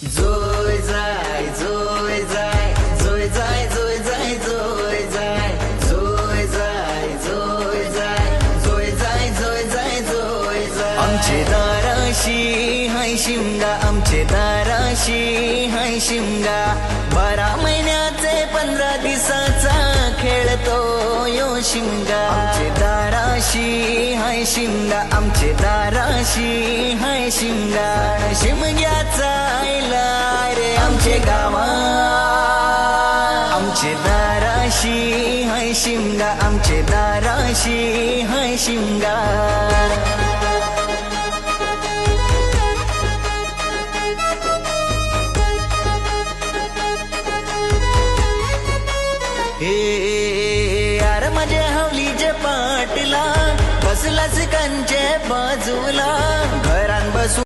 जोय जाय जोय जाय जोय जाय जोय जाय जोय जाय जोय जाय जोय जाय जोय जाय जोय जाय जोय जाय आमचे दाराशी हाय शिमगा आमचे दाराशी हाय शिमगा 12 महिन्याचे 15 दिवसाचा खेळतो यो शिमगा आमचे दाराशी हाय शिमगा आमचे दाराशी हाय शिमगा शिमग्याचा आयला रे आमचे गावा आमचे दाराशी हाय शिमगा आमचे दाराशी हाय शिमगा यार माझ्या हवलीच्या पाटला बसलास कंचे बाजूला